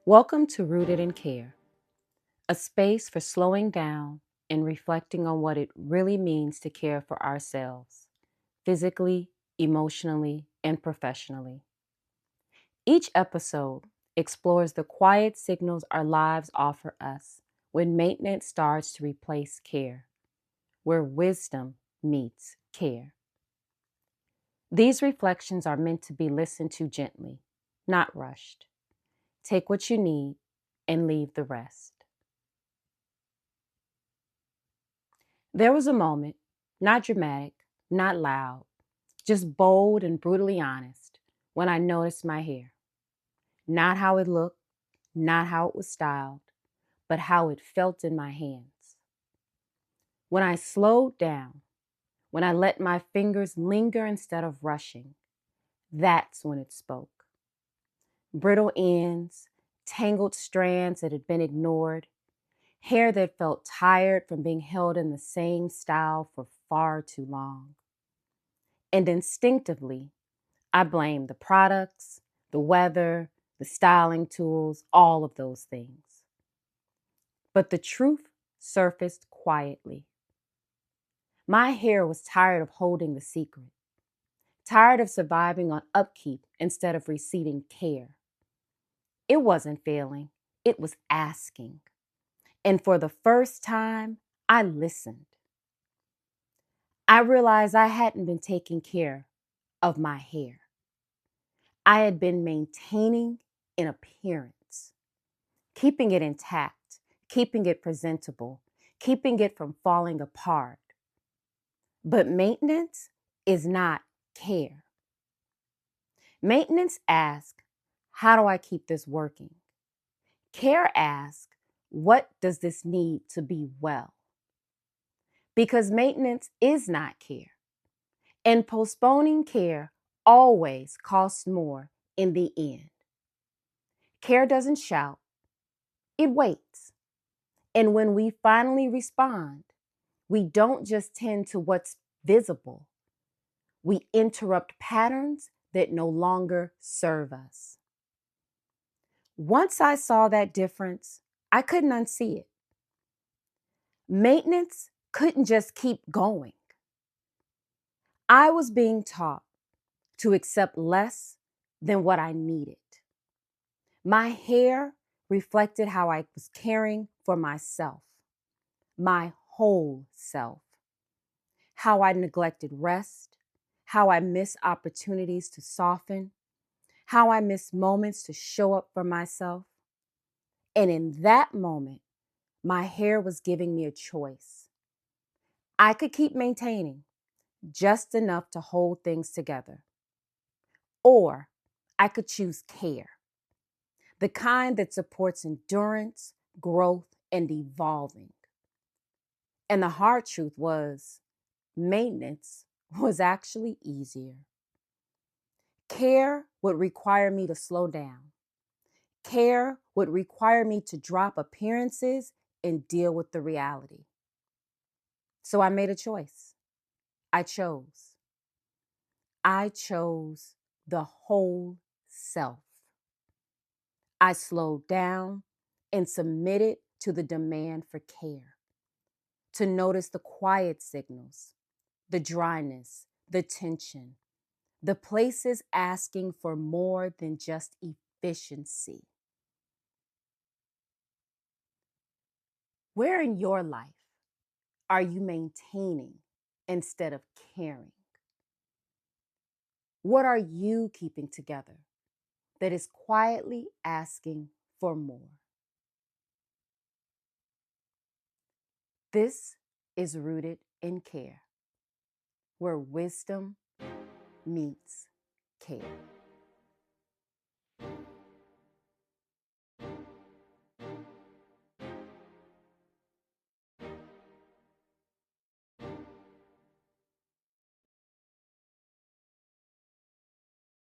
Welcome to Rooted in Care, a space for slowing down and reflecting on what it really means to care for ourselves, physically, emotionally, and professionally. Each episode explores the quiet signals our lives offer us when maintenance starts to replace care, where wisdom meets care. These reflections are meant to be listened to gently, not rushed. Take what you need and leave the rest. There was a moment, not dramatic, not loud, just bold and brutally honest, when I noticed my hair. Not how it looked, not how it was styled, but how it felt in my hands. When I slowed down, when I let my fingers linger instead of rushing, that's when it spoke. Brittle ends, tangled strands that had been ignored, hair that felt tired from being held in the same style for far too long. And instinctively, I blamed the products, the weather, the styling tools, all of those things. But the truth surfaced quietly. My hair was tired of holding the secret, tired of surviving on upkeep instead of receiving care. It wasn't failing, it was asking. And for the first time, I listened. I realized I hadn't been taking care of my hair. I had been maintaining an appearance, keeping it intact, keeping it presentable, keeping it from falling apart. But maintenance is not care. Maintenance asks, how do I keep this working? Care asks, what does this need to be well? Because maintenance is not care. And postponing care always costs more in the end. Care doesn't shout, it waits. And when we finally respond, we don't just tend to what's visible, we interrupt patterns that no longer serve us. Once I saw that difference, I couldn't unsee it. Maintenance couldn't just keep going. I was being taught to accept less than what I needed. My hair reflected how I was caring for myself, my whole self, how I neglected rest, how I missed opportunities to soften, how I missed moments to show up for myself. And in that moment, my hair was giving me a choice. I could keep maintaining just enough to hold things together, or I could choose care, the kind that supports endurance, growth, and evolving. And the hard truth was, maintenance was actually easier. Care would require me to slow down. Care would require me to drop appearances and deal with the reality. So I made a choice. I chose. I chose the whole self. I slowed down and submitted to the demand for care, to notice the quiet signals, the dryness, the tension, the places asking for more than just efficiency. Where in your life are you maintaining instead of caring? What are you keeping together that is quietly asking for more? This is Rooted in Care, where wisdom meets care.